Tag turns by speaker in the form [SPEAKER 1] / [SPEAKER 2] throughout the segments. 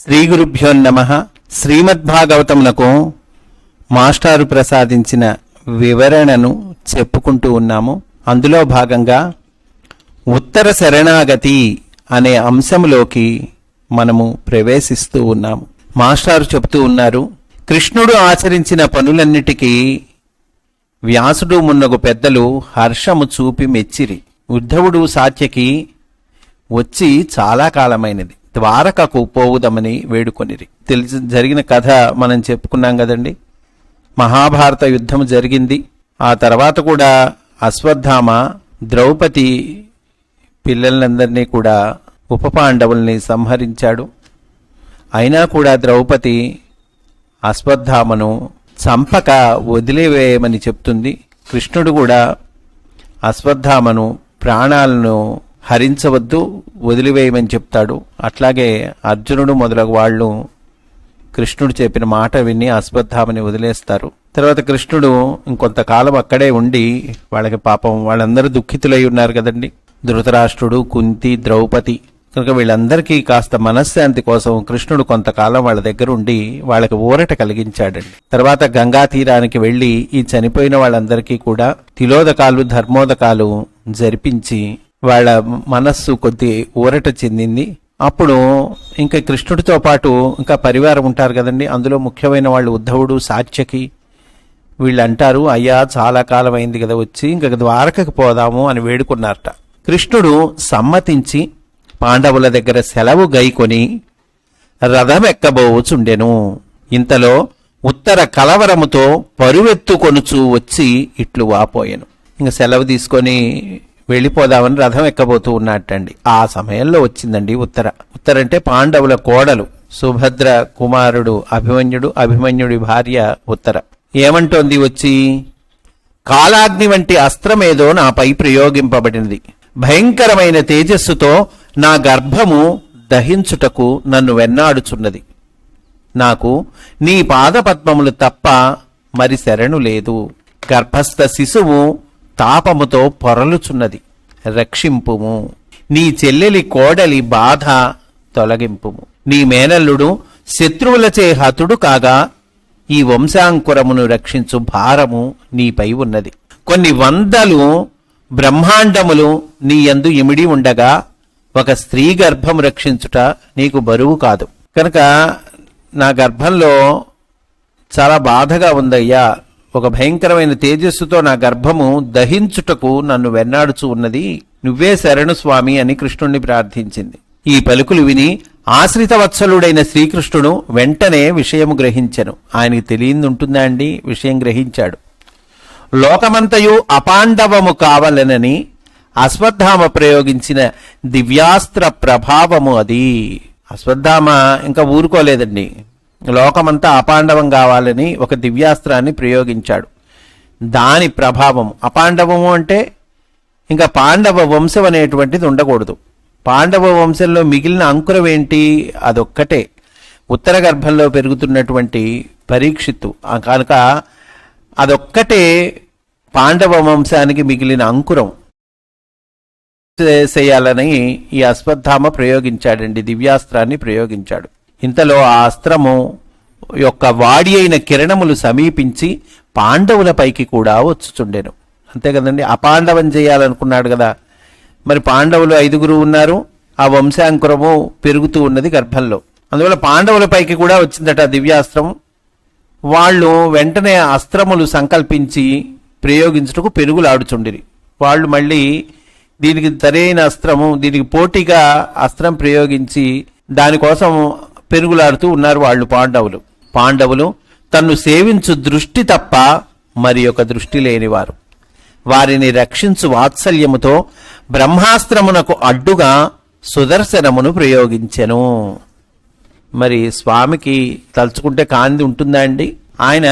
[SPEAKER 1] శ్రీ గురుభ్యో నమః. శ్రీమద్భాగవతమునకు మాస్టారు ప్రసాదించిన వివరణను చెప్పుకుంటూ ఉన్నాము. అందులో భాగంగా ఉత్తర శరణాగతి అనే అంశంలోకి మనము ప్రవేశిస్తూ ఉన్నాము. మాస్టారు చెప్తూ ఉన్నారు, కృష్ణుడు ఆచరించిన పనులన్నిటికీ వ్యాసుడు మున్నగు పెద్దలు హర్షము చూపి మెచ్చిరి. ఉద్ధవుడు సాత్యకి వచ్చి చాలా కాలమైనది, ద్వారకకు పోవుదమని వేడుకొనిరి. జరిగిన కథ మనం చెప్పుకున్నాం కదండి. మహాభారత యుద్ధం జరిగింది. ఆ తర్వాత కూడా అశ్వత్థామ ద్రౌపది పిల్లలందరినీ కూడా ఉప పాండవుల్ని సంహరించాడు. అయినా కూడా ద్రౌపది అశ్వత్థామను చంపక వదిలివేయమని చెప్తుంది. కృష్ణుడు కూడా అశ్వత్థామను ప్రాణాలను హరించవద్దు, వదిలివేయమని చెప్తాడు. అట్లాగే అర్జునుడు మొదలగు వాళ్ళు కృష్ణుడు చెప్పిన మాట విని అశ్వత్థామని వదిలేస్తారు. తర్వాత కృష్ణుడు ఇంకొంతకాలం అక్కడే ఉండి వాళ్ళకి పాపం వాళ్ళందరూ దుఃఖితులై ఉన్నారు కదండి, ధృతరాష్ట్రుడు, కుంతి, ద్రౌపది. కనుక వీళ్ళందరికీ కాస్త మనశ్శాంతి కోసం కృష్ణుడు కొంతకాలం వాళ్ళ దగ్గర ఉండి వాళ్ళకి ఊరట కలిగించాడండి. తర్వాత గంగా తీరానికి వెళ్లి ఈ చనిపోయిన వాళ్ళందరికీ కూడా తిలోదకాలు, ధర్మోదకాలు జరిపించి వాళ్ళ మనస్సు కొద్ది ఊరట చెందింది. అప్పుడు ఇంకా కృష్ణుడితో పాటు ఇంకా పరివారం ఉంటారు కదండి. అందులో ముఖ్యమైన వాళ్ళు ఉద్ధవుడు, సాత్యకి. వీళ్ళు అంటారు, అయ్యా చాలా కాలం అయింది కదా వచ్చి, ఇంకా ద్వారకకు పోదాము అని వేడుకున్నారట. కృష్ణుడు సమ్మతించి పాండవుల దగ్గర సెలవు గైకొని రథమెక్కబోచుండెను. ఇంతలో ఉత్తర కలవరముతో పరువెత్తుకొనుచూ వచ్చి ఇట్లు వాపోయెను. ఇంకా సెలవు తీసుకొని వెళ్ళిపోదామని రథం ఎక్కబోతూ ఉన్నట్టండి. ఆ సమయంలో వచ్చిందండి ఉత్తర. ఉత్తర అంటే పాండవుల కోడలు, సుభద్ర కుమారుడు అభిమన్యుడు, అభిమన్యుడి భార్య ఉత్తర. ఏమంటోంది వచ్చి, కాలాగ్ని వంటి అస్త్రమేదో నాపై ప్రయోగింపబడినది. భయంకరమైన తేజస్సుతో నా గర్భము దహించుటకు నన్ను వెన్నాడుచున్నది. నాకు నీ పాదపద్మములు తప్ప మరి శరణు లేదు. గర్భస్థ శిశువు తాపముతో పొరలుచున్నది, రక్షింపుము. నీ చెల్లెలి కోడలి బాధ తొలగింపుము. నీ మేనల్లుడు శత్రువులచే హతుడు కాగా ఈ వంశాంకురమును రక్షించు భారము నీపై ఉన్నది. కొన్ని వందలు బ్రహ్మాండములు నీ యందు ఇమిడి ఉండగా ఒక స్త్రీ గర్భం రక్షించుట నీకు బరువు కాదు. కనుక నా గర్భంలో చాలా బాధగా ఉందయ్యా. ఒక భయంకరమైన తేజస్సుతో నా గర్భము దహించుటకు నన్ను వెన్నాడుచు ఉన్నది. నువ్వే శరణు స్వామి అని కృష్ణుణ్ణి ప్రార్థించింది. ఈ పలుకులు విని ఆశ్రితవత్సలుడైన శ్రీకృష్ణుడు వెంటనే విషయము గ్రహించెను. ఆయనకి తెలియంది ఉంటుందా అండి? విషయం గ్రహించాడు. లోకమంతయు అపాండవము కావాలనని అశ్వత్థామ ప్రయోగించిన దివ్యాస్త్ర ప్రభావము అది. అశ్వత్థామ ఇంకా ఊరుకోలేదండి. లోకమంతా అపాండవం కావాలని ఒక దివ్యాస్త్రాన్ని ప్రయోగించాడు. దాని ప్రభావం అపాండవము అంటే ఇంకా పాండవ వంశం అనేటువంటిది ఉండకూడదు. పాండవ వంశంలో మిగిలిన అంకురం ఏంటి? అదొక్కటే, ఉత్తర గర్భంలో పెరుగుతున్నటువంటి పరీక్షిత్తు. కనుక అదొక్కటే పాండవ వంశానికి మిగిలిన అంకురం చేయాలని ఈ అశ్వత్థామ ప్రయోగించాడండి, దివ్యాస్త్రాన్ని ప్రయోగించాడు. ఇంతలో ఆ అస్త్రము యొక్క వాడి అయిన కిరణములు సమీపించి పాండవులపైకి కూడా వచ్చుచుండెను. అంతే కదండి, అపాండవం చేయాలనుకున్నాడు కదా. మరి పాండవులు 5 ఉన్నారు, ఆ వంశాంకురము పెరుగుతూ ఉన్నది గర్భంలో. అందువల్ల పాండవులపైకి కూడా వచ్చిందట దివ్యాస్త్రం. వాళ్ళు వెంటనే అస్త్రములు సంకల్పించి ప్రయోగించుటకు పెరుగులాడుచుండిరి. వాళ్ళు మళ్ళీ దీనికి సరైన అస్త్రము, దీనికి పోటీగా అస్త్రం ప్రయోగించి దానికోసం పెరుగులాడుతూ ఉన్నారు వాళ్ళు పాండవులు తన్ను సేవించు దృష్టి తప్ప మరి ఒక దృష్టి లేనివారు. వారిని రక్షించు వాత్సల్యముతో బ్రహ్మాస్త్రమునకు అడ్డుగా సుదర్శనమును ప్రయోగించెను. మరి స్వామికి తలుచుకుంటే కాంతి ఉంటుందా అండి? ఆయన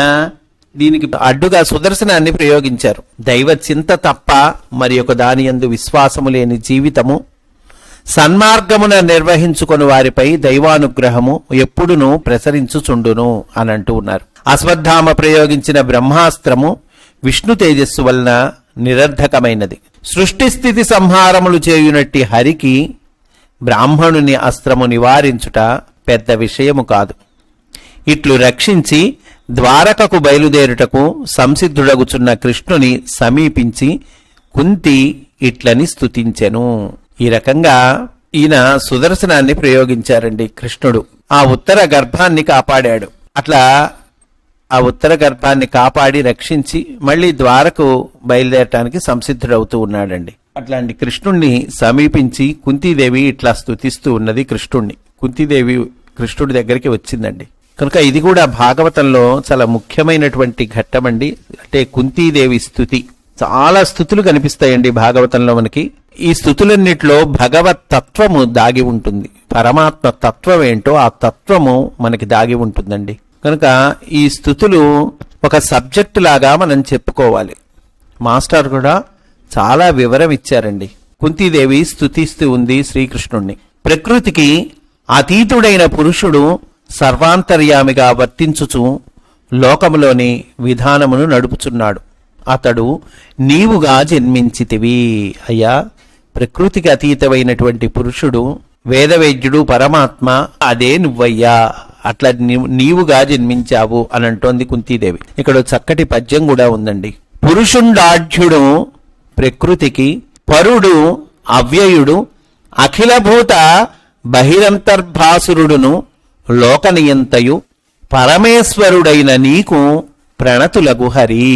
[SPEAKER 1] దీనికి అడ్డుగా సుదర్శనాన్ని ప్రయోగించారు. దైవ చింత తప్ప మరి ఒక దాని యందు విశ్వాసము లేని జీవితము, సన్మార్గమున నిర్వహించుకొని వారిపై దైవానుగ్రహము ఎప్పుడునూ ప్రసరించుచుండును అని అంటూ ఉన్నారు. అశ్వత్థామ ప్రయోగించిన బ్రహ్మాస్త్రము విష్ణు తేజస్సు వలన నిరర్ధకమైనది. సృష్టి స్థితి సంహారములు చేయునట్టి హరికి బ్రాహ్మణుని అస్త్రము నివారించుట పెద్ద విషయము కాదు. ఇట్లు రక్షించి ద్వారకకు బయలుదేరుటకు సంసిద్ధుడగుచున్న కృష్ణుని సమీపించి కుంతి ఇట్లని స్తుతించెను. ఈ రకంగా ఈయన సుదర్శనాన్ని ప్రయోగించారండి కృష్ణుడు. ఆ ఉత్తర గర్భాన్ని కాపాడాడు. అట్లా ఆ ఉత్తర గర్భాన్ని కాపాడి రక్షించి మళ్ళీ ద్వారకు బయలుదేరటానికి సంసిద్ధుడవుతూ ఉన్నాడండి. అట్లాంటి కృష్ణుణ్ణి సమీపించి కుంతీదేవి ఇట్లా స్తుతిస్తూ ఉన్నది కృష్ణుణ్ణి. కుంతీదేవి కృష్ణుడి దగ్గరికి వచ్చిందండి. కనుక ఇది కూడా భాగవతంలో చాలా ముఖ్యమైనటువంటి ఘట్టమండి. అంటే కుంతీదేవి స్తుతి. చాలా స్తుతులు కనిపిస్తాయండి భాగవతంలో మనకి. ఈ స్తుతులన్నిట్లో భగవత్ తత్వము దాగి ఉంటుంది. పరమాత్మ తత్వం ఏంటో ఆ తత్వము మనకి దాగి ఉంటుందండి. కనుక ఈ స్తుతులు ఒక సబ్జెక్టు లాగా మనం చెప్పుకోవాలి. మాస్టర్ కూడా చాలా వివరం ఇచ్చారండి. కుంతీదేవి స్తుతిస్తూ ఉంది శ్రీకృష్ణుణ్ణి. ప్రకృతికి అతీతుడైన పురుషుడు సర్వాంతర్యామిగా వర్తించుచు లోకములోని విధానమును నడుపుచున్నాడు. అతడు నీవుగా జన్మించితివి. అయ్యా, ప్రకృతికి అతీతమైనటువంటి పురుషుడు వేదవేద్యుడు పరమాత్మ అదే నువ్వయ్యా, అట్లా నీవుగా జన్మించావు అని అంటోంది కుంతీదేవి. ఇక్కడ చక్కటి పద్యం కూడా ఉందండి. పురుషుండాఢ్యుడు ప్రకృతికి, పరుడు అవ్యయుడు, అఖిలభూత బహిరంతర్భాసురుడును, లోకనియంతయు పరమేశ్వరుడైన నీకు ప్రణతులగు హరి.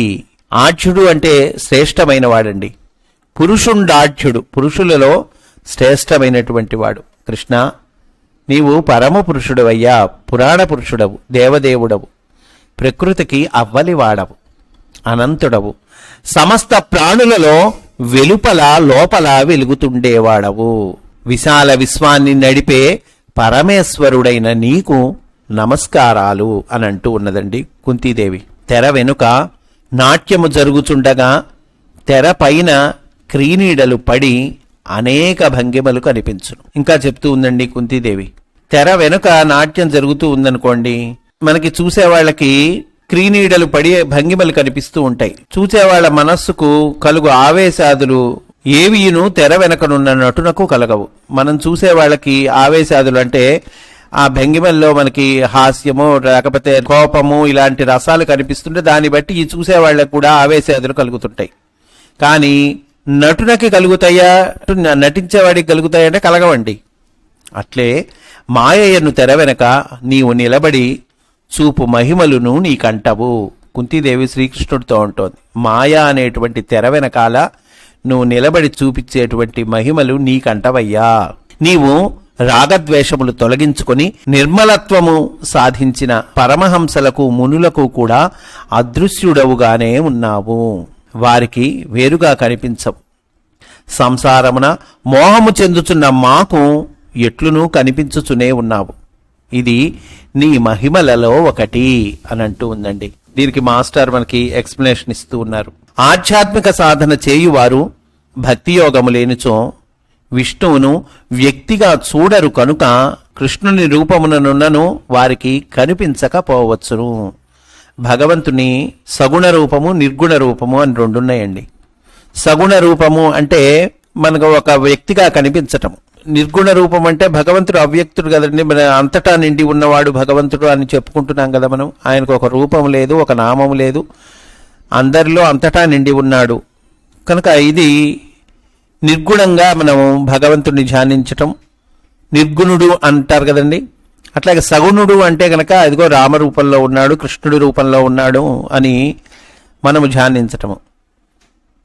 [SPEAKER 1] ఆఢ్యుడు అంటే శ్రేష్టమైన వాడండి. పురుషుండాఢ్యుడు పురుషులలో శ్రేష్టమైనటువంటి వాడు. కృష్ణ, నీవు పరమ పురుషుడవయ్యా, పురాణ పురుషుడవు, దేవదేవుడవు, ప్రకృతికి అవ్వలివాడవు, అనంతుడవు, సమస్త ప్రాణులలో వెలుపల లోపల వెలుగుతుండేవాడవు, విశాల విశ్వాన్ని నడిపే పరమేశ్వరుడైన నీకు నమస్కారాలు అని అంటూ ఉన్నదండి కుంతీదేవి. తెర వెనుక నాట్యము జరుగుచుండగా తెర పైన క్రీనీడలు పడి అనేక భంగిమలు కనిపించును. ఇంకా చెప్తూ ఉందండి కుంతీదేవి. తెర వెనుక నాట్యం జరుగుతూ ఉందనుకోండి, మనకి చూసేవాళ్ళకి క్రీనీడలు పడి భంగిమలు కనిపిస్తూ ఉంటాయి. చూసేవాళ్ల మనస్సుకు కలుగు ఆవేశాదులు ఏవియును తెర వెనకనున్న నటునకు కలగవు. మనం చూసేవాళ్ళకి ఆవేశాదులు అంటే ఆ భంగిమల్లో మనకి హాస్యము లేకపోతే కోపము ఇలాంటి రసాలు కనిపిస్తుంటే దాన్ని బట్టి ఈ చూసేవాళ్ళకు కూడా ఆవేశాదులు కలుగుతుంటాయి. కానీ నటునకి కలుగుతాయా, నటించేవాడికి కలుగుతాయంటే కలగవండి. అట్లే మాయయ్యను తెర వెనక నీవు నిలబడి చూపు మహిమలును నీకంటవు. కుంతీదేవి శ్రీకృష్ణుడితో ఉంటుంది. మాయా అనేటువంటి తెర వెనకాల నువ్వు నిలబడి చూపించేటువంటి మహిమలు నీకంటవయ్యా. నీవు రాగద్వేషములు తొలగించుకొని నిర్మలత్వము సాధించిన పరమహంసలకు మునులకు కూడా అదృశ్యుడవుగానే ఉన్నావు. వారికి వేరుగా కనిపించవు. సంసారమున మోహము చెందుచున్న మాకు ఎట్లునూ కనిపించుచునే ఉన్నావు. ఇది నీ మహిమలలో ఒకటి అని అంటూ ఉందండి. దీనికి మాస్టర్ మనకి ఎక్స్ప్లెనేషన్ ఇస్తూ ఉన్నారు. ఆధ్యాత్మిక సాధన చేయువారు భక్తియోగము లేనిచో విష్ణువును వ్యక్తిగా చూడరు కనుక కృష్ణుని రూపముననున్నను వారికి కనిపించకపోవచ్చును. భగవంతుని సగుణ రూపము, నిర్గుణ రూపము అని రెండున్నాయండి. సగుణ రూపము అంటే మనకు ఒక వ్యక్తిగా కనిపించటం. నిర్గుణ రూపం అంటే భగవంతుడు అవ్యక్తుడు కదండి, మన అంతటా నిండి ఉన్నవాడు భగవంతుడు అని చెప్పుకుంటున్నాం కదా మనం. ఆయనకు ఒక రూపం లేదు, ఒక నామం లేదు, అందరిలో అంతటా నిండి ఉన్నాడు. కనుక ఇది నిర్గుణంగా మనము భగవంతుడిని ధ్యానించటం. నిర్గుణుడు అంటారు కదండి. అట్లాగే సగుణుడు అంటే కనుక ఇదిగో రామ రూపంలో ఉన్నాడు, కృష్ణుడి రూపంలో ఉన్నాడు అని మనము ధ్యానించటము.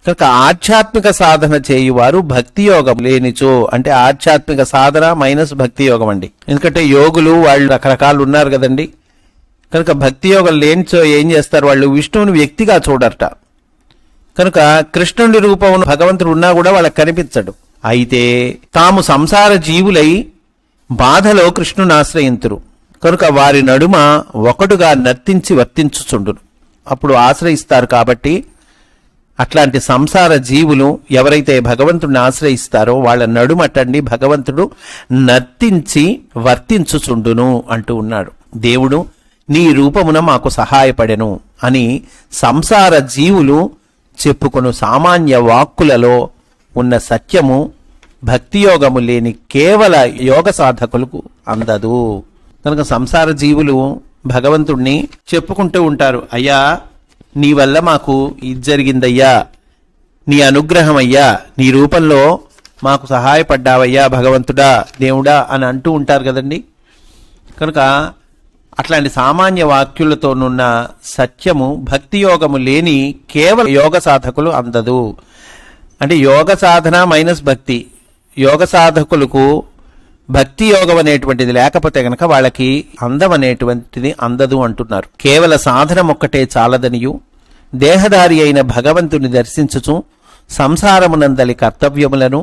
[SPEAKER 1] కనుక ఆధ్యాత్మిక సాధన చేయువారు భక్తి యోగం లేనిచో, అంటే ఆధ్యాత్మిక సాధన మైనస్ భక్తి యోగం అండి. ఎందుకంటే యోగులు వాళ్ళు రకరకాలు ఉన్నారు కదండి. కనుక భక్తి యోగం లేనిచో ఏం చేస్తారు, వాళ్ళు విష్ణువుని వ్యక్తిగా చూడరట. కనుక కృష్ణుడి రూపమును భగవంతుడు ఉన్నా కూడా వాళ్ళకి కనిపించడు. అయితే తాము సంసార జీవులై బాధలో కృష్ణుని ఆశ్రయింతురు కనుక వారి నడుమ ఒకడుగా నర్తించి వర్తించుచుండును. అప్పుడు ఆశ్రయిస్తారు. కాబట్టి అట్లాంటి సంసార జీవులు ఎవరైతే భగవంతుడిని ఆశ్రయిస్తారో వాళ్ళ నడుమటండి భగవంతుడు నర్తించి వర్తించుచుండును అంటూ ఉన్నాడు. దేవుడు నీ రూపమున మాకు సహాయపడెను అని సంసార జీవులు చెప్పుకొను సామాన్య వాక్కులలో ఉన్న సత్యము భక్తియోగము లేని కేవల యోగ సాధకులకు అందదు. కనుక సంసార జీవులు భగవంతుణ్ణి చెప్పుకుంటూ ఉంటారు, అయ్యా నీ వల్ల మాకు ఇది జరిగిందయ్యా, నీ అనుగ్రహం అయ్యా, నీ రూపంలో మాకు సహాయపడ్డావయ్యా భగవంతుడా దేవుడా అని అంటూ ఉంటారు కదండి. కనుక అట్లాంటి సామాన్య వాక్యులతోనున్న సత్యము భక్తి యోగము లేని కేవల యోగ సాధకులు అందదు. అంటే యోగ సాధన మైనస్ భక్తి, యోగ సాధకులకు భక్తి యోగం అనేటువంటిది లేకపోతే గనక వాళ్ళకి అందం అనేటువంటిది అందదు అంటున్నారు. కేవల సాధనం ఒక్కటే చాలదనియు దేహధారి అయిన భగవంతుని దర్శించుచు సంసారమునందలి కర్తవ్యములను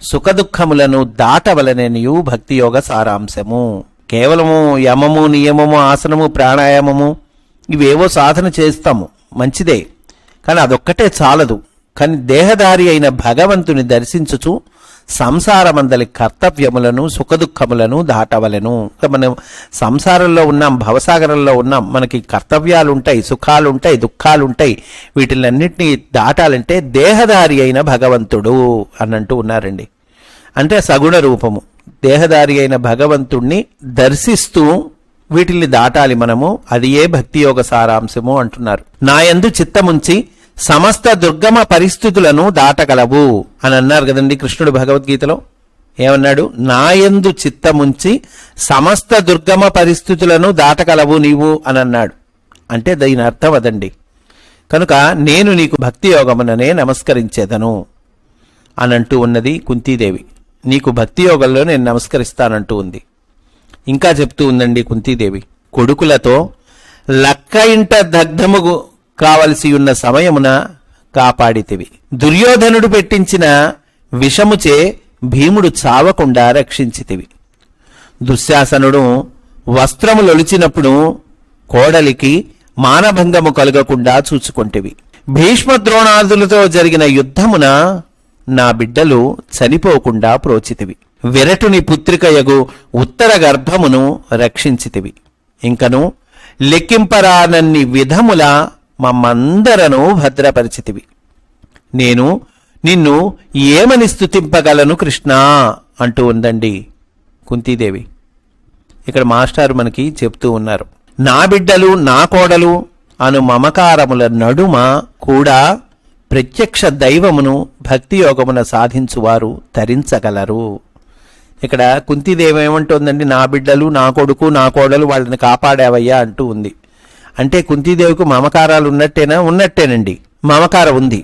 [SPEAKER 1] సుఖదుఖములను దాటవలననియు భక్తి యోగ సారాంశము. కేవలము యమము నియమము ఆసనము ప్రాణాయామము ఇవేవో సాధన చేస్తాము, మంచిదే, కానీ అదొక్కటే చాలదు. కానీ దేహధారి అయిన భగవంతుని దర్శించుచు సంసారమందలి కర్తవ్యములను సుఖదుఖములను దాటవలను. మనం సంసారంలో ఉన్నాం, భవసాగరంలో ఉన్నాం, మనకి కర్తవ్యాలుంటాయి, సుఖాలుంటాయి, దుఃఖాలుంటాయి. వీటిలన్నింటినీ దాటాలంటే దేహధారి అయిన భగవంతుడు అనంటూ ఉన్నారండి. అంటే సగుణ రూపము దేహధారి అయిన భగవంతుణ్ణి దర్శిస్తూ వీటిల్ని దాటాలి మనము. అది ఏ భక్తి యోగ సారాంశము అంటున్నారు. నాయందు చిత్తముంచి సమస్త దుర్గమ పరిస్థితులను దాటగలవు అని అన్నారు కదండి కృష్ణుడు భగవద్గీతలో. ఏమన్నాడు? నాయందు చిత్తముంచి సమస్త దుర్గమ పరిస్థితులను దాటగలవు నీవు అని అన్నాడు. అంటే దీని అర్థం అదండి. కనుక నేను నీకు భక్తి యోగముననే నమస్కరించేదను అనంటూ ఉన్నది కుంతీదేవి. నీకు భక్తి యోగంలో నేను నమస్కరిస్తానంటూ ఉంది. ఇంకా చెప్తూ ఉందండి కుంతీదేవి, కొడుకులతో లక్క ఇంట దగ్ధము కావలసి ఉన్న సమయమున కాపాడితివి. దుర్యోధనుడు పెట్టించిన విషముచే భీముడు చావకుండా రక్షించితివి. దుశ్శాసనుడు వస్త్రములొలిచినప్పుడు కోడలికి మానభంగము కలగకుండా చూచుకొంటివి. భీష్మద్రోణాదులతో జరిగిన యుద్ధమున నా బిడ్డలు చనిపోకుండా ప్రోచితివి. విరటుని పుత్రికయగు ఉత్తర గర్భమును రక్షించితివి. ఇంకను లెక్కింపరానన్ని విధముల మమ్మందరను భద్రపరిచితివి. నేను నిన్ను ఏమని స్తుతింపగలను కృష్ణా అంటూ ఉందండి కుంతీదేవి. ఇక్కడ మాస్టారు మనకి చెప్తూ ఉన్నారు, నా బిడ్డలు నా కోడలు అను మమకారముల నడుమ కూడా ప్రత్యక్ష దైవమును భక్తి యోగమున సాధించువారు తరించగలరు. ఇక్కడ కుంతీదేవి ఏమంటుందండి, నా బిడ్డలు నా కొడుకు నా కోడలు వాళ్ళని కాపాడావయ్యా అంటూ ఉంది. అంటే కుంతీదేవికి మమకారాలు ఉన్నట్టేనా? ఉన్నట్టేనండి, మమకారం ఉంది.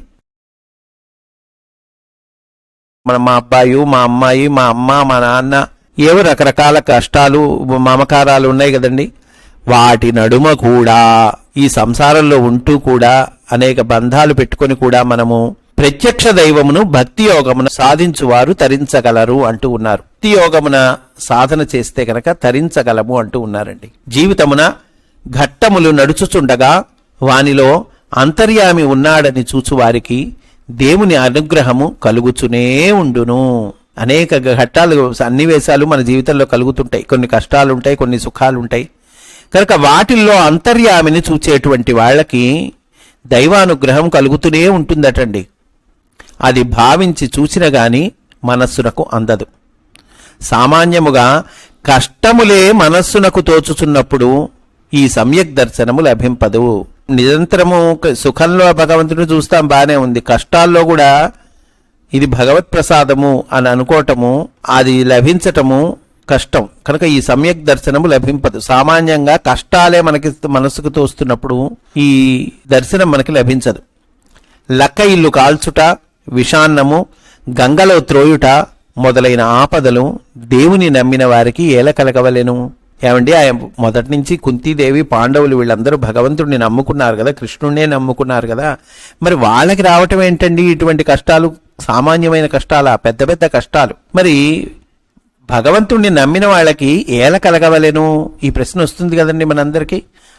[SPEAKER 1] మా అబ్బాయి మా అమ్మాయి మా అమ్మ మా నాన్న ఏవో రకరకాల కష్టాలు మమకారాలు ఉన్నాయి కదండి. వాటి నడుమ కూడా ఈ సంసారంలో ఉంటూ కూడా అనేక బంధాలు పెట్టుకొని కూడా మనము ప్రత్యక్ష దైవమును భక్తి యోగమున సాధించువారు తరించగలరు అంటూ ఉన్నారు. భక్తి యోగమున సాధన చేస్తే కనుక తరించగలము అంటూ ఉన్నారండి. జీవితమున ఘట్టములు నడుచుచుండగా వానిలో అంతర్యామి ఉన్నాడని చూచువారికి దేవుని అనుగ్రహము కలుగుచునే ఉండును. అనేక ఘట్టాలు సన్నివేశాలు మన జీవితంలో కలుగుతుంటాయి. కొన్ని కష్టాలుంటాయి, కొన్ని సుఖాలుంటాయి. కనుక వాటిల్లో అంతర్యామిని చూచేటువంటి వాళ్ళకి దైవానుగ్రహం కలుగుతూనే ఉంటుందటండి. అది భావించి చూసిన గాని మనస్సునకు అందదు. సామాన్యముగా కష్టములే మనస్సునకు తోచుచున్నప్పుడు ఈ సమ్యక్ దర్శనము లభింపదు. నిరంతరము సుఖంలో భగవంతుడు చూస్తాం, బానే ఉంది. కష్టాల్లో కూడా ఇది భగవత్ ప్రసాదము అని అనుకోవటము, అది లభించటము కష్టం. కనుక ఈ సమ్యక్ దర్శనము లభింపదు. సామాన్యంగా కష్టాలే మనకి మనసుకు తోస్తున్నప్పుడు ఈ దర్శనం మనకి లభించదు. లక్క ఇల్లు కాల్చుట, విషాన్నము, గంగలో త్రోయుట మొదలైన ఆపదలు దేవుని నమ్మిన వారికి ఏల కలగవలెను. ఏమండి, మొదటి నుంచి కుంతీదేవి పాండవులు వీళ్ళందరూ భగవంతుడిని నమ్ముకున్నారు కదా, కృష్ణుడినే నమ్ముకున్నారు కదా, మరి వాళ్ళకి రావటం ఏంటండి ఇటువంటి కష్టాలు? సామాన్యమైన కష్టాలా? పెద్ద పెద్ద కష్టాలు. మరి భగవంతుణ్ణి నమ్మిన వాళ్ళకి ఏల కలగవలెను? ఈ ప్రశ్న వస్తుంది కదండి మనందరికీ.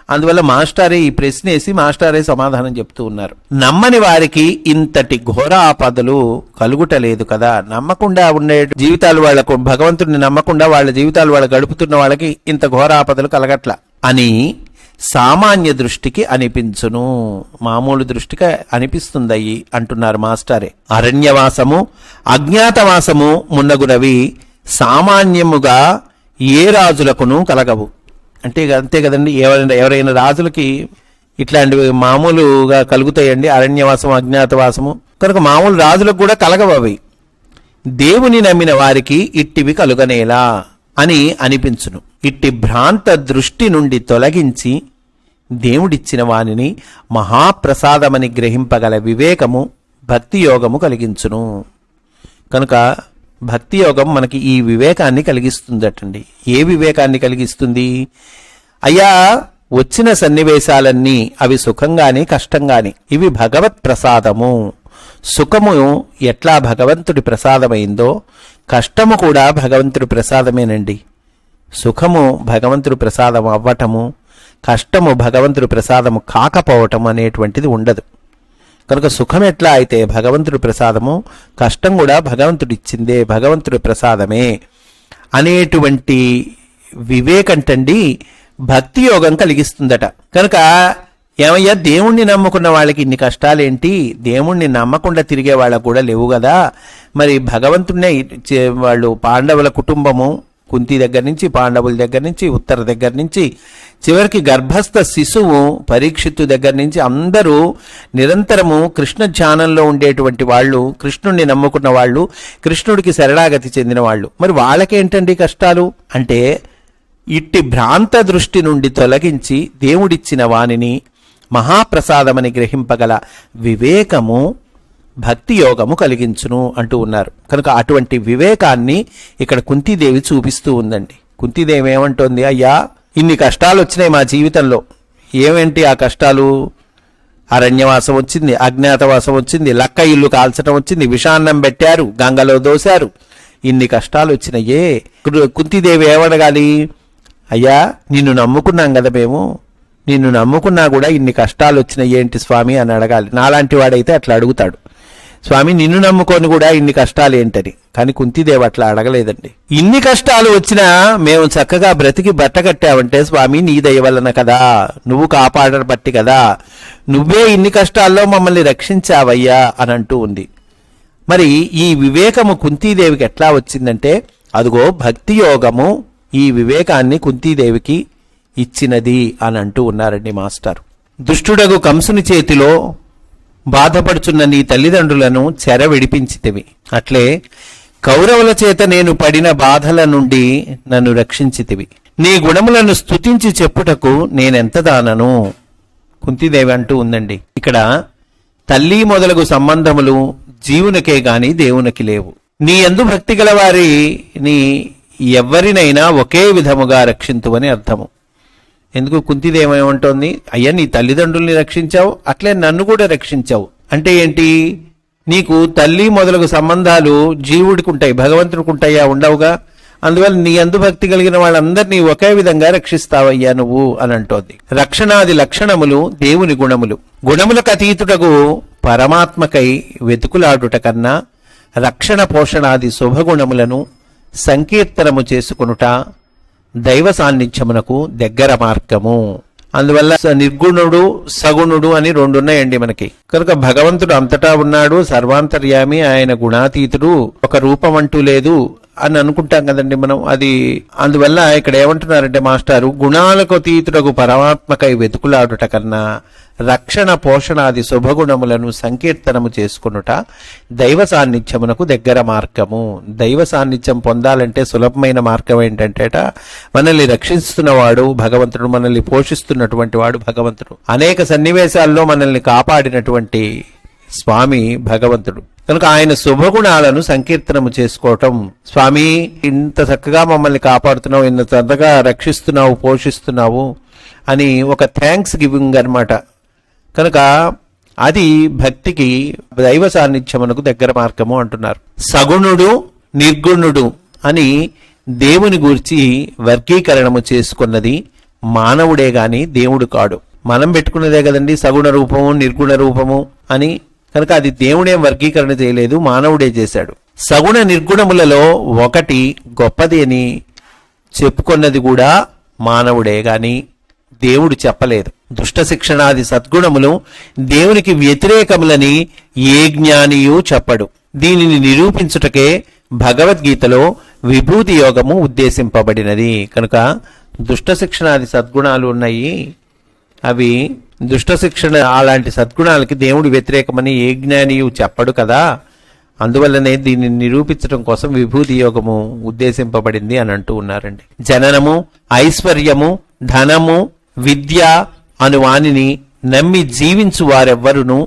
[SPEAKER 1] అందువల్ల మాస్టారే ఈ ప్రశ్న వేసి మాస్టారే సమాధానం చెప్తూ ఉన్నారు. నమ్మని వారికి ఇంతటి ఘోర ఆపదలు కలుగుటలేదు కదా. నమ్మకుండా ఉండే జీవితాలు వాళ్ళకు, భగవంతుడిని నమ్మకుండా వాళ్ళ జీవితాలు వాళ్ళు గడుపుతున్న వాళ్ళకి ఇంత ఘోర ఆపదలు కలగట్ల అని సామాన్య దృష్టికి అనిపించును. మామూలు దృష్టికి అనిపిస్తుందయ్యి అంటున్నారు మాస్టారే. అరణ్యవాసము అజ్ఞాతవాసము మున్నగునవి సామాన్యముగా ఏ రాజులకును కలగవు. అంటే అంతే కదండి, ఎవరైనా రాజులకి ఇట్లాంటివి మామూలుగా కలుగుతాయండి, అరణ్యవాసం అజ్ఞాతవాసము. కనుక మామూలు రాజులకు కూడా కలగవవి. దేవుని నమ్మిన వారికి ఇట్టివి కలుగనేలా అని అనిపించును. ఇట్టి భ్రాంత దృష్టి నుండి తొలగించి దేవుడిచ్చిన వానిని మహాప్రసాదమని గ్రహింపగల వివేకము భక్తి యోగము కలిగించును. కనుక భక్తి యోగం మనకి ఈ వివేకాన్ని కలిగిస్తుందటండి. ఏ వివేకాన్ని కలిగిస్తుంది? అయ్యా, వచ్చిన సన్నివేశాలన్నీ అవి సుఖంగాని కష్టంగాని ఇవి భగవత్ ప్రసాదము. సుఖము ఎట్లా భగవంతుడి ప్రసాదమైందో కష్టము కూడా భగవంతుడి ప్రసాదమేనండి. సుఖము భగవంతుడి ప్రసాదం అవ్వటము, కష్టము భగవంతుడి ప్రసాదము కాకపోవటం అనేటువంటిది ఉండదు. కనుక సుఖం ఎట్లా అయితే భగవంతుడి ప్రసాదము, కష్టం కూడా భగవంతుడిచ్చిందే, భగవంతుడి ప్రసాదమే అనేటువంటి వివేకంటండి భక్తి యోగం కలిగిస్తుందట. కనుక ఏమయ్యా, దేవుణ్ణి నమ్ముకున్న వాళ్ళకి ఇన్ని కష్టాలేంటి, దేవుణ్ణి నమ్మకుండా తిరిగే వాళ్ళకు కూడా లేవు కదా, మరి భగవంతుడినే వాళ్ళు పాండవుల కుటుంబము, కుంతి దగ్గర నుంచి, పాండవుల దగ్గర నుంచి, ఉత్తర దగ్గర నుంచి, చివరికి గర్భస్థ శిశువు పరీక్షిత్తు దగ్గర నుంచి అందరూ నిరంతరము కృష్ణ ధ్యానంలో ఉండేటువంటి వాళ్ళు, కృష్ణుడిని నమ్ముకున్న వాళ్ళు, కృష్ణుడికి శరణాగతి చెందిన వాళ్ళు. మరి వాళ్ళకేంటండి కష్టాలు అంటే, ఇట్టి భ్రాంత దృష్టి నుండి తొలగించి దేవుడిచ్చిన వానిని మహాప్రసాదమని గ్రహింపగల వివేకము భక్తి యోగము కలిగించును అంటూ ఉన్నారు. కనుక అటువంటి వివేకాన్ని ఇక్కడ కుంతీదేవి చూపిస్తూ ఉందండి. కుంతీదేవి ఏమంటోంది? అయ్యా, ఇన్ని కష్టాలు వచ్చినాయి మా జీవితంలో. ఏమేంటి ఆ కష్టాలు? అరణ్యవాసం వచ్చింది, అజ్ఞాతవాసం వచ్చింది, లక్క ఇల్లు కాల్చడం వచ్చింది, విషాన్నం పెట్టారు, గంగలో దోశారు. ఇన్ని కష్టాలు వచ్చినాయే. కుంతీదేవి ఏమడగాలి? అయ్యా, నిన్ను నమ్ముకున్నాం కదా మేము, నిన్ను నమ్ముకున్నా కూడా ఇన్ని కష్టాలు వచ్చినాయి ఏంటి స్వామి అని అడగాలి. నాలాంటి వాడైతే అట్లా అడుగుతాడు, స్వామి నిన్ను నమ్ముకొని కూడా ఇన్ని కష్టాలు ఏంటని. కానీ కుంతీదేవి అట్లా అడగలేదండి. ఇన్ని కష్టాలు వచ్చినా మేము చక్కగా బ్రతికి బట్టకట్టావంటే స్వామి నీ దయ వలన కదా, నువ్వు కాపాడబట్టి కదా, నువ్వే ఇన్ని కష్టాల్లో మమ్మల్ని రక్షించావయ్యా అని అంటూ ఉంది. మరి ఈ వివేకము కుంతీదేవికి ఎట్లా వచ్చిందంటే, అదిగో భక్తి యోగము ఈ వివేకాన్ని కుంతీదేవికి ఇచ్చినది అని అంటూ ఉన్నారండి మాస్టర్. దుష్టుడగు కంసుని చేతిలో బాధపడుచున్న నీ తల్లిదండ్రులను చెర విడిపించితివి, అట్లే కౌరవుల చేత నేను పడిన బాధల నుండి నన్ను రక్షించితివి. నీ గుణములను స్తుతించి చెప్పుటకు నేనెంత దానను. కుంతీదేవి అంటూ ఉందండి. ఇక్కడ తల్లి మొదలగు సంబంధములు జీవునికే గాని దేవునికి లేవు. నీ యందు భక్తి గల వారిని ఎవరినైనా ఒకే విధముగా రక్షింతువని అర్థము. ఎందుకు కుంతీదేవి ఏమంటోంది? అయ్యా, నీ తల్లిదండ్రుల్ని రక్షించావు, అట్లే నన్ను కూడా రక్షించావు. అంటే ఏంటి? నీకు తల్లి మొదలగు సంబంధాలు జీవుడికి ఉంటాయి, భగవంతుడికి ఉంటాయా? ఉండవుగా. అందువల్ల నీ అందు భక్తి కలిగిన వాళ్ళందరినీ ఒకే విధంగా రక్షిస్తావయ్యా నువ్వు అని అంటోంది. రక్షణాది లక్షణములు దేవుని గుణములు. గుణములకు అతీతుటకు పరమాత్మకై వెతుకులాడుట కన్నా రక్షణ పోషణాది శుభగుణములను సంకీర్తనము చేసుకునుట దైవ సాన్నిధ్యమునకు దగ్గర మార్గము. అందువల్ల నిర్గుణుడు సగుణుడు అని రెండు ఉన్నాయండి మనకి. కనుక భగవంతుడు అంతటా ఉన్నాడు, సర్వాంతర్యామి, ఆయన గుణాతీతుడు, ఒక రూపం అంటూ లేదు అని అనుకుంటాం కదండి మనం. అది అందువల్ల ఇక్కడ ఏమంటున్నారంటే మాస్టారు, గుణాలకు అతీతుడకు పరమాత్మకై వెతుకులాడుట కన్నా రక్షణ పోషణాది శుభగుణములను సంకీర్తనము చేసుకునుట దైవ సాన్నిధ్యమునకు దగ్గర మార్గము. దైవ సాన్నిధ్యం పొందాలంటే సులభమైన మార్గం ఏంటంటేట, మనల్ని రక్షిస్తున్నవాడు భగవంతుడు, మనల్ని పోషిస్తున్నటువంటి వాడు భగవంతుడు, అనేక సన్నివేశాల్లో మనల్ని కాపాడినటువంటి స్వామి భగవంతుడు. కనుక ఆయన శుభగుణాలను సంకీర్తనము చేసుకోవటం, స్వామి ఇంత చక్కగా మమ్మల్ని కాపాడుతున్నావు, ఇంత చక్కగా రక్షిస్తున్నావు, పోషిస్తున్నావు అని ఒక థ్యాంక్స్ గివింగ్ అన్నమాట. కనుక అది భక్తికి దైవ సాన్నిధ్యమునకు దగ్గర మార్గము అంటున్నారు. సగుణుడు నిర్గుణుడు అని దేవుని గూర్చి వర్గీకరణము చేసుకున్నది మానవుడే గాని దేవుడు కాడు. మనం పెట్టుకున్నదే కదండి సగుణ రూపము నిర్గుణ రూపము అని. కనుక అది దేవుడేం వర్గీకరణ చేయలేదు, మానవుడే చేశాడు. సగుణ నిర్గుణములలో ఒకటి గొప్పది అని చెప్పుకున్నది కూడా మానవుడే గాని దేవుడు చెప్పలేదు. దుష్ట శిక్షణాది సద్గుణములు దేవునికి వ్యతిరేకములని ఏ జ్ఞానియూ చెప్పడు. దీనిని నిరూపించుటకే భగవద్గీతలో విభూతి యోగము ఉద్దేశింపబడినది. కనుక దుష్ట శిక్షణాది సద్గుణాలు ఉన్నాయి. అవి దుష్ట శిక్షణ అలాంటి సద్గుణాలకి దేవుడు వ్యతిరేకమని ఏ జ్ఞానియు చెప్పడు కదా. అందువల్లనే దీన్ని నిరూపించడం కోసం విభూతి యోగము ఉద్దేశింపబడింది అని అంటూ ఉన్నారండి. జననము, ఐశ్వర్యము, ధనము, విద్య అను వానిని నమ్మి జీవించు వారెవ్వరును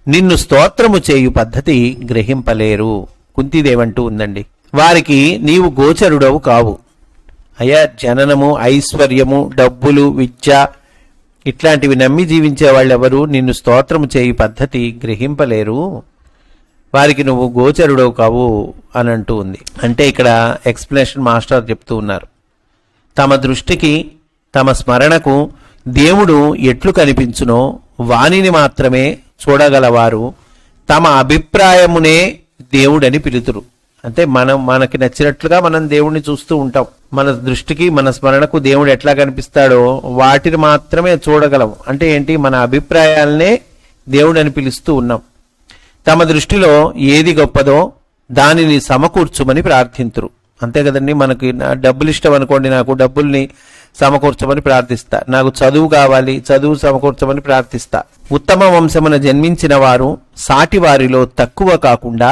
[SPEAKER 1] నిన్ను స్తోత్రము చేయు పద్ధతి గ్రహింపలేరు. కుంతీదేవంటూ ఉందండి, వారికి నీవు గోచరుడవు కావు. అయ్యా, జననము, ఐశ్వర్యము, డబ్బులు, విద్య ఇట్లాంటివి నమ్మి జీవించే వాళ్ళెవరు నిన్ను స్తోత్రము చేయు పద్ధతి గ్రహింపలేరు, వారికి నువ్వు గోచరుడవు కావు అని అంటూ ఉంది. అంటే ఇక్కడ ఎక్స్ప్లెనేషన్ మాస్టర్ చెప్తూ ఉన్నారు, తమ దృష్టికి తమ స్మరణకు దేవుడు ఎట్లు కనిపించునో వానిని మాత్రమే చూడగలవారు తమ అభిప్రాయమునే దేవుడని పిలుతురు. అంటే మనకి నచ్చినట్లుగా మనం దేవుడిని చూస్తూ ఉంటాం. మన దృష్టికి మన స్మరణకు దేవుడు ఎట్లా కనిపిస్తాడో వాటిని మాత్రమే చూడగలం. అంటే ఏంటి, మన అభిప్రాయాలనే దేవుడని పిలుస్తూ ఉన్నాం. తమ దృష్టిలో ఏది గొప్పదో దానిని సమకూర్చుమని ప్రార్థింతురు. అంతే కదండి, మనకి డబ్బులు ఇష్టం అనుకోండి, నాకు డబ్బుల్ని సమకూర్చమని ప్రార్థిస్తా. నాకు చదువు కావాలి, చదువు సమకూర్చమని ప్రార్థిస్తా. ఉత్తమ వంశమున జన్మించిన వారు సాటి వారిలో తక్కువ కాకుండా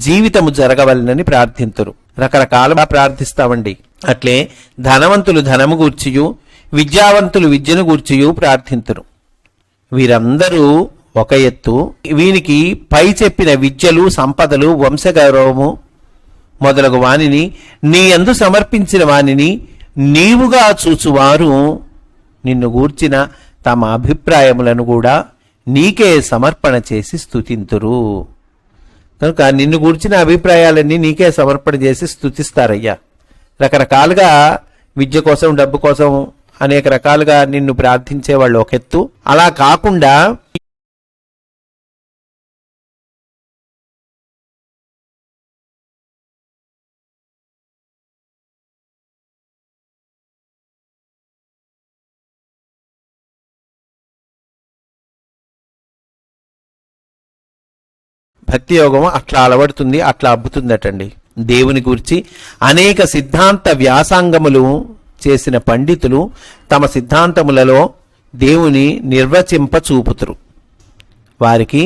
[SPEAKER 1] జీవితము జరగవలనని ప్రార్థింతురు. రకరకాలుగా ప్రార్థిస్తామండి. అట్లే ధనవంతులు ధనము గూర్చియు విద్యావంతులు విద్యను గూర్చియు ప్రార్థింతురు. వీరందరూ ఒక ఎత్తు, వీనికి పై చెప్పిన విద్యలు, సంపదలు, వంశగౌరవము మొదలగు వానిని నీ యందు సమర్పించిన వానిని నీవుగా చూచువారు నిన్ను గూర్చిన తమ అభిప్రాయములను కూడా నీకే సమర్పణ చేసి స్తుతింతురు. కనుక నిన్ను గూర్చిన అభిప్రాయాలన్నీ నీకే సమర్పణ చేసి స్తుతిస్తారయ్యా. రకరకాలుగా విద్య కోసం, డబ్బు కోసం అనేక రకాలుగా నిన్ను ప్రార్థించే వాళ్ళు ఒక ఎత్తు. అలా కాకుండా భక్తి యోగం అట్లా అలవడుతుంది, అట్లా అబ్బుతుందటండి. దేవుని గురించి అనేక సిద్ధాంత వ్యాసాంగములు చేసిన పండితులు తమ సిద్ధాంతములలో దేవుని నిర్వచింప చూపుతురు. వారికి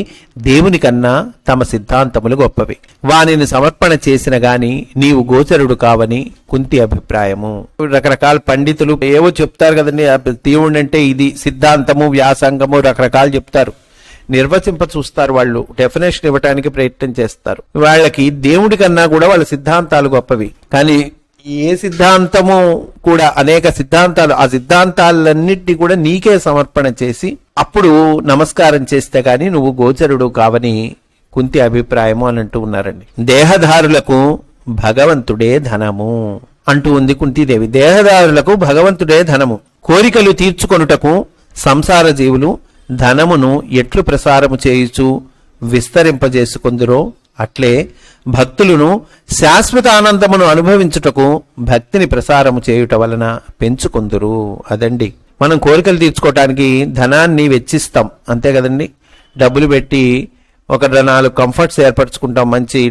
[SPEAKER 1] దేవుని కన్నా తమ సిద్ధాంతములు గొప్పవి. వానిని సమర్పణ చేసిన గాని నీవు గోచరుడు కావని కుంతి అభిప్రాయము. రకరకాల పండితులు ఏవో చెప్తారు కదండి, దేవుడు అంటే ఇది సిద్ధాంతము, వ్యాసంగము రకరకాలు చెప్తారు. నిర్వచింప చూస్తారు, వాళ్ళు డెఫినేషన్ ఇవ్వడానికి ప్రయత్నం చేస్తారు. వాళ్ళకి దేవుడి కన్నా కూడా వాళ్ళ సిద్ధాంతాలు గొప్పవి. కానీ ఏ సిద్ధాంతము కూడా అనేక సిద్ధాంతాలు, ఆ సిద్ధాంతాలన్నింటినీ కూడా నీకే సమర్పణ చేసి అప్పుడు నమస్కారం చేస్తే గాని నువ్వు గోచరుడు కావని కుంతి అభిప్రాయము అని అంటూ ఉన్నారండి. దేహదారులకు భగవంతుడే ధనము అంటూ ఉంది కుంతీదేవి. దేహదారులకు భగవంతుడే ధనము. కోరికలు తీర్చుకొనుటకు సంసార జీవులు ధనమును ఎట్లు ప్రసారము చేయుచు విస్తరింపజేసుకొందురో అట్లే భక్తులను శాశ్వత ఆనందమును అనుభవించుటకు భక్తిని ప్రసారము చేయుట వలన పెంచుకొందురు. అదండి, మనం కోరికలు తీర్చుకోవటానికి ధనాన్ని వెచ్చిస్తాం, అంతే కదండి. డబ్బులు పెట్టి ఒక 4 కంఫర్ట్స్ ఏర్పరచుకుంటాం, మంచి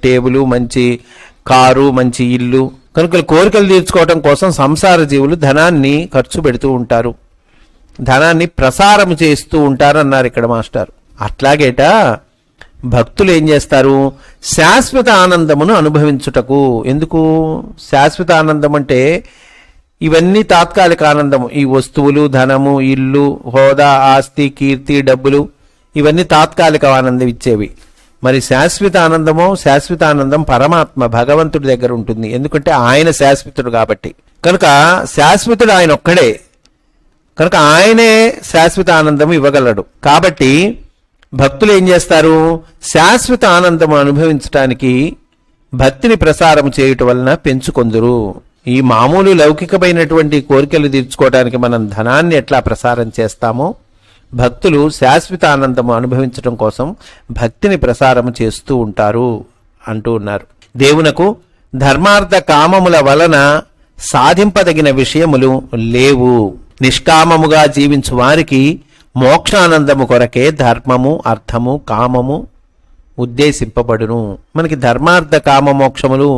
[SPEAKER 1] టేబుల్, మంచి కారు, మంచి ఇల్లు. కనుక కోరికలు తీర్చుకోవటం కోసం సంసార జీవులు ధనాన్ని ఖర్చు పెడుతూ ఉంటారు, ధనాన్ని ప్రసారం చేస్తూ ఉంటారు అన్నారు ఇక్కడ మాస్టర్. అట్లాగేట భక్తులు ఏం చేస్తారు, శాశ్వత ఆనందమును అనుభవించుటకు. ఎందుకు శాశ్వత ఆనందం అంటే ఇవన్నీ తాత్కాలిక ఆనందము. ఈ వస్తువులు, ధనము, ఇల్లు, హోదా, ఆస్తి, కీర్తి, డబ్బులు ఇవన్నీ తాత్కాలిక ఆనందం ఇచ్చేవి. మరి శాశ్వత ఆనందం పరమాత్మ భగవంతుడి దగ్గర ఉంటుంది. ఎందుకంటే ఆయన శాశ్వతుడు కాబట్టి. కనుక శాశ్వతుడు ఆయన ఒక్కడే, కనుక ఆయనే శాశ్వత ఆనందం ఇవ్వగలడు. కాబట్టి భక్తులు ఏం చేస్తారు, శాశ్వత ఆనందము అనుభవించటానికి భక్తిని ప్రసారం చేయటం వలన పెంచుకొందురు. ఈ మామూలు లౌకికమైనటువంటి కోరికలు తీర్చుకోవడానికి మనం ధనాన్ని ఎట్లా ప్రసారం చేస్తామో భక్తులు శాశ్వత ఆనందము అనుభవించడం కోసం భక్తిని ప్రసారం చేస్తూ ఉంటారు అంటూ ఉన్నారు. దేవునకు ధర్మార్థ కామముల వలన సాధింపదగిన విషయములు లేవు. నిష్కామముగా జీవించు వారికి మోక్షానందము కొరకే ధర్మము, అర్థము, కామము ఉద్దేశింపబడును. మనకి ధర్మార్థ కామ మోక్షములు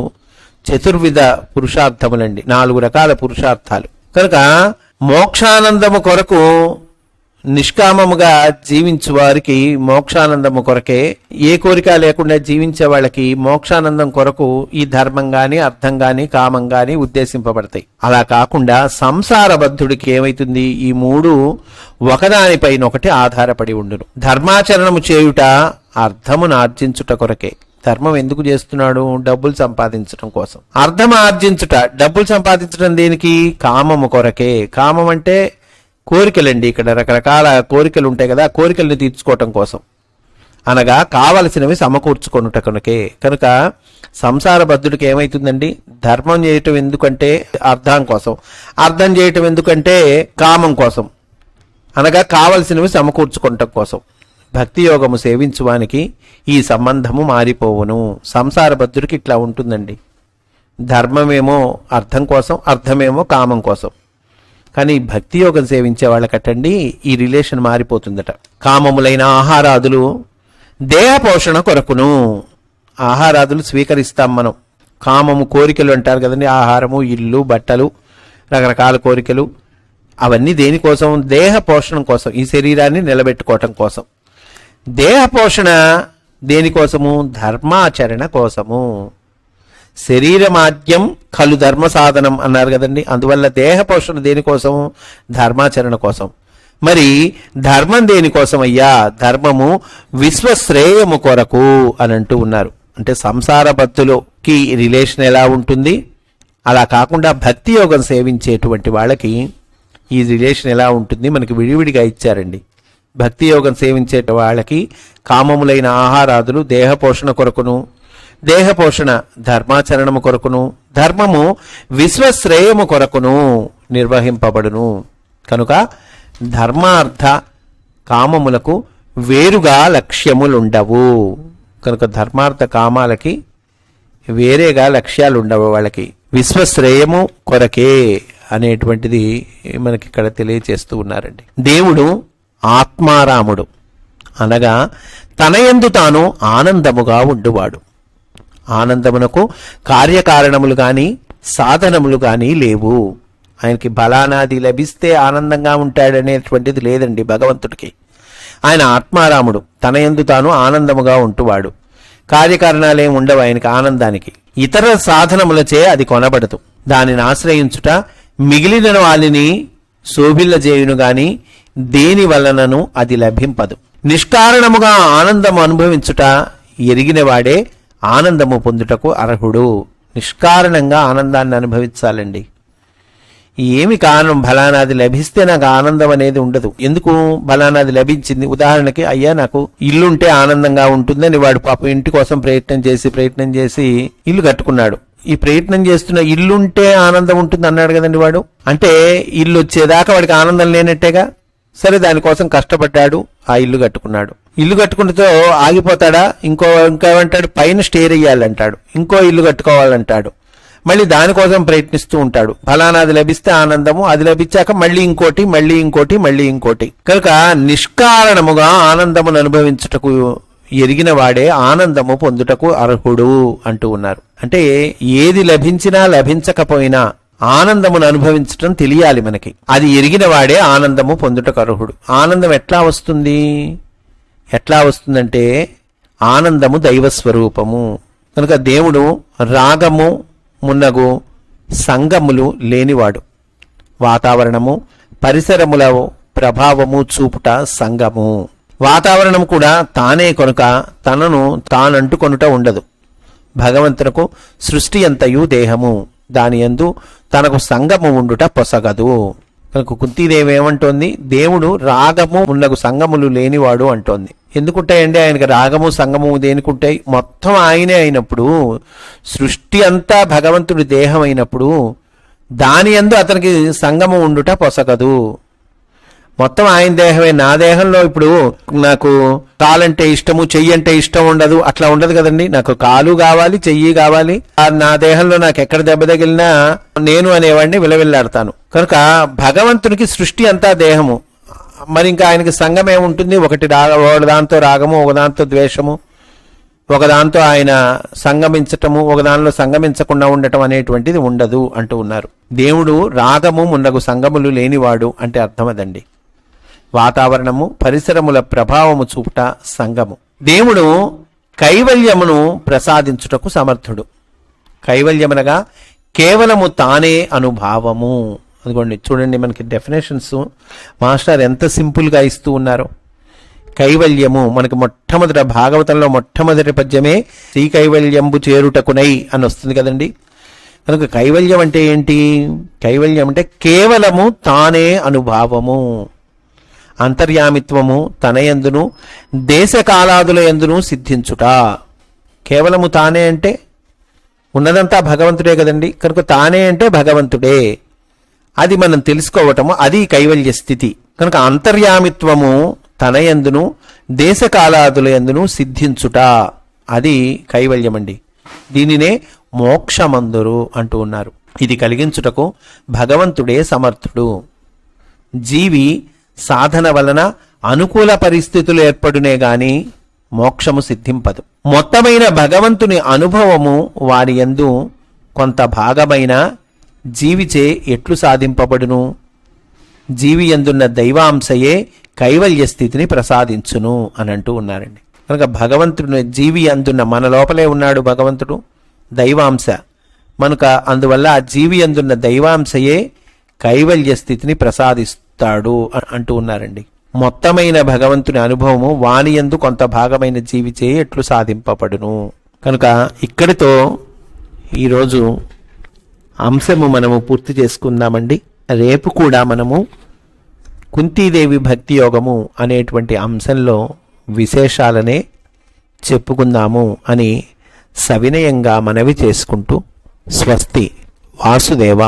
[SPEAKER 1] చతుర్విధ పురుషార్థములండి, 4 రకాల పురుషార్థాలు. కనుక మోక్షానందము కొరకు నిష్కామముగా జీవించు వారికి మోక్షానందము కొరకే, ఏ కోరిక లేకుండా జీవించే వాళ్ళకి మోక్షానందం కొరకు ఈ ధర్మం గాని అర్థం గాని కామం గాని ఉద్దేశింపబడతాయి. అలా కాకుండా సంసారబద్ధుడికి ఏమైతుంది, ఈ మూడు ఒకదానిపైన ఒకటి ఆధారపడి ఉండును. ధర్మాచరణము చేయుట అర్థమును ఆర్జించుట కొరకే. ధర్మం ఎందుకు చేస్తున్నాడు? డబ్బులు సంపాదించడం కోసం. అర్థం ఆర్జించుట, డబ్బులు సంపాదించడం దేనికి? కామము కొరకే. కామం అంటే కోరికలండి. ఇక్కడ రకరకాల కోరికలు ఉంటాయి కదా, కోరికల్ని తీర్చుకోవటం కోసం, అనగా కావలసినవి సమకూర్చుకొనుట కనుకే. కనుక సంసార బద్ధుడికి ఏమైతుందండి, ధర్మం చేయటం ఎందుకంటే అర్థం కోసం, అర్థం చేయటం ఎందుకంటే కామం కోసం, అనగా కావలసినవి సమకూర్చుకోవటం కోసం. భక్తి యోగము సేవించువానికి ఈ సంబంధము మారిపోవును. సంసార బద్ధుడికి ఇట్లా ఉంటుందండి. ధర్మమేమో అర్థం కోసం, అర్థమేమో కామం కోసం. కానీ భక్తి యోగం సేవించే వాళ్ళకటండి ఈ రిలేషన్ మారిపోతుందట. కామములైన ఆహారాదులు దేహ పోషణ కొరకును. ఆహారాదులు స్వీకరిస్తాం మనం. కామము కోరికలు అంటారు కదండి, ఆహారము, ఇల్లు, బట్టలు, రకరకాల కోరికలు. అవన్నీ దేనికోసం? దేహ పోషణ కోసం, ఈ శరీరాన్ని నిలబెట్టుకోవటం కోసం. దేహ పోషణ దేనికోసము? ధర్మాచరణ కోసము. శరీరమాద్యం ఖలు ధర్మ సాధనం అన్నారు కదండి. అందువల్ల దేహ పోషణ దేనికోసం? ధర్మాచరణ కోసం. మరి ధర్మం దేనికోసం అయ్యా? ధర్మము విశ్వశ్రేయము కొరకు అని అంటూ ఉన్నారు. అంటే సంసార భక్తులకి రిలేషన్ ఎలా ఉంటుంది, అలా కాకుండా భక్తి యోగం సేవించేటువంటి వాళ్ళకి ఈ రిలేషన్ ఎలా ఉంటుంది మనకి విడివిడిగా ఇచ్చారండి. భక్తి యోగం సేవించే వాళ్ళకి కామములైన ఆహారాదులు దేహ పోషణ కొరకును, దేహ పోషణ ధర్మాచరణము కొరకును, ధర్మము విశ్వశ్రేయము కొరకును నిర్వహింపబడును. కనుక ధర్మార్థ కామములకు వేరుగా లక్ష్యములుండవు. కనుక ధర్మార్థ కామాలకి వేరేగా లక్ష్యాలు ఉండవు. వాళ్ళకి విశ్వశ్రేయము కొరకే అనేటువంటిది మనకి ఇక్కడ తెలియచేస్తూ ఉన్నారండి. దేవుడు ఆత్మారాముడు, అనగా తనయందు తాను ఆనందముగా ఉండువాడు. ఆనందమునకు కార్యకారణములు గాని సాధనములు గాని లేవు. ఆయనకి బలానాది లభిస్తే ఆనందంగా ఉంటాడనేటువంటిది లేదండి భగవంతుడికి. ఆయన ఆత్మారాముడు, తనయందు తాను ఆనందముగా ఉంటువాడు. కార్యకారణాలేం ఉండవు ఆయనకి ఆనందానికి. ఇతర సాధనములచే అది కొనబడదు. దానిని ఆశ్రయించుట మిగిలిన వాలిని శోభిల్లజేయును గాని దేని వలనను అది లభింపదు. నిష్కారణముగా ఆనందము అనుభవించుట ఎరిగిన వాడే ఆనందము పొందుటకు అర్హుడు. నిష్కారణంగా ఆనందాన్ని అనుభవించాలండి. ఏమి కారణం? బలానాది లభిస్తే నాకు ఆనందం అనేది ఉండదు. ఎందుకు? బలానాది లభించింది. ఉదాహరణకి, అయ్యా నాకు ఇల్లుంటే ఆనందంగా ఉంటుందని వాడు పాపం ఇంటి కోసం ప్రయత్నం చేసి ఇల్లు కట్టుకున్నాడు. ఈ ప్రయత్నం చేస్తున్న ఇల్లుంటే ఆనందం ఉంటుంది అన్నాడు కదండి వాడు. అంటే ఇల్లు వచ్చేదాకా వాడికి ఆనందం లేనట్టేగా. సరే, దానికోసం కష్టపడ్డాడు, ఆ ఇల్లు కట్టుకున్నాడు. ఇల్లు కట్టుకుంటూ ఆగిపోతాడా? ఇంకేమంటాడు? పైన స్టేర్ వేయాలంటాడు, ఇంకో ఇల్లు కట్టుకోవాలంటాడు. మళ్ళీ దానికోసం ప్రయత్నిస్తూ ఉంటాడు. ఫలానాది లభిస్తే ఆనందము, అది లభించాక మళ్ళీ ఇంకోటి, మళ్ళీ ఇంకోటి, మళ్ళీ ఇంకోటి. కనుక నిష్కారణముగా ఆనందమును అనుభవించుటకు ఎరిగిన వాడే ఆనందము పొందుటకు అర్హుడు అంటూ ఉన్నారు. అంటే ఏది లభించినా లభించకపోయినా ఆనందమును అనుభవించటం తెలియాలి మనకి. అది ఎరిగిన వాడే ఆనందము పొందుటకు అర్హుడు. ఆనందం ఎట్లా వస్తుందంటే ఆనందము దైవస్వరూపము. కనుక దేవుడు రాగము మున్నగు సంగములు లేనివాడు. వాతావరణము పరిసరముల ప్రభావము చూపుట సంగము. వాతావరణం కూడా తానే కనుక తనను తానంటుకొనుట ఉండదు. భగవంతునకు సృష్టి అంతయు దేహము, దాని యందు తనకు సంగము ఉండుట పొసగదు. కనుక కుంతీదేవి ఏమంటోంది? దేవుడు రాగము ఉన్నగు సంగములు లేనివాడు అంటోంది. ఎందుకుంటాయండి ఆయనకి రాగము సంగము? దేనికుంటాయి? మొత్తం ఆయనే అయినప్పుడు, సృష్టి అంతా భగవంతుడి దేహం అయినప్పుడు దాని యందు అతనికి సంగము ఉండుట పొసగదు. మొత్తం ఆయన దేహమే. నా దేహంలో ఇప్పుడు నాకు కాలంటే ఇష్టము, చెయ్యి అంటే ఇష్టం ఉండదు, అట్లా ఉండదు కదండి. నాకు కాలు కావాలి, చెయ్యి కావాలి. నా దేహంలో నాకు ఎక్కడ దెబ్బ తగిలినా నేను అనేవాడిని విలవిల్లాడతాను. కనుక భగవంతునికి సృష్టి అంతా దేహము. మరి ఇంకా ఆయనకి సంఘం ఏముంటుంది? ఒకదాంతో రాగము, ఒకదాంతో ద్వేషము, ఒకదాంతో ఆయన సంగమించటము, ఒకదానిలో సంగమించకుండా ఉండటం అనేటువంటిది ఉండదు అంటూ ఉన్నారు. దేవుడు రాగము మున్నగు సంగములు లేనివాడు అంటే అర్థం అదండి. వాతావరణము, పరిసరముల ప్రభావము చూపుట సంగము. దేవుడు కైవల్యమును ప్రసాదించుటకు సమర్థుడు. కైవల్యమనగా కేవలము తానే అనుభావము. అదిగోండి చూడండి, మనకి డెఫినేషన్స్ మాస్టర్ ఎంత సింపుల్గా ఇస్తూ ఉన్నారో. కైవల్యము మనకి మొట్టమొదటి భాగవతంలో మొట్టమొదటి పద్యమే శ్రీ కైవల్యంబు చేరుటకునై అని వస్తుంది కదండి. కనుక కైవల్యం అంటే ఏంటి? కైవల్యం అంటే కేవలము తానే అనుభావము, అంతర్యామిత్వము తనయందును దేశకాలాదుల యందును సిద్ధించుట. కేవలము తానే అంటే ఉన్నదంతా భగవంతుడే కదండి. కనుక తానే అంటే భగవంతుడే, అది మనం తెలుసుకోవటము, అది కైవల్య స్థితి. కనుక అంతర్యామిత్వము తనయందును దేశకాలాదుల యందును సిద్ధించుట, అది కైవల్యమండి. దీనినే మోక్షమందురు అంటూ ఉన్నారు. ఇది కలిగించుటకు భగవంతుడే సమర్థుడు. జీవి సాధన వలన అనుకూల పరిస్థితులు ఏర్పడునే గాని మోక్షము సిద్ధింపదు. మొత్తమైన భగవంతుని అనుభవము వారి యందు కొంత భాగమైన జీవిచే ఎట్లు సాధింపబడును? జీవి యందున్న దైవాంశయే కైవల్య స్థితిని ప్రసాదించును అని అంటూ ఉన్నారండి. కనుక భగవంతుడు జీవి అందున్న మన లోపలే ఉన్నాడు భగవంతుడు, దైవాంశ. కనుక అందువల్ల ఆ జీవి అందున్న దైవాంశయే కైవల్య స్థితిని ప్రసాదిస్తాడు అంటూ ఉన్నారండి. మొత్తమైన భగవంతుని అనుభవము వాని యందు కొంత భాగమైన జీవిచే ఎట్లు సాధింపబడును. కనుక ఇక్కడితో ఈరోజు అంశము మనము పూర్తి చేసుకుందామండి. రేపు కూడా మనము కుంతీదేవి భక్తి యోగము అనేటువంటి అంశంలో విశేషాలనే చెప్పుకుందాము అని సవినయంగా మనవి చేసుకుంటూ స్వస్తి. వాసుదేవ.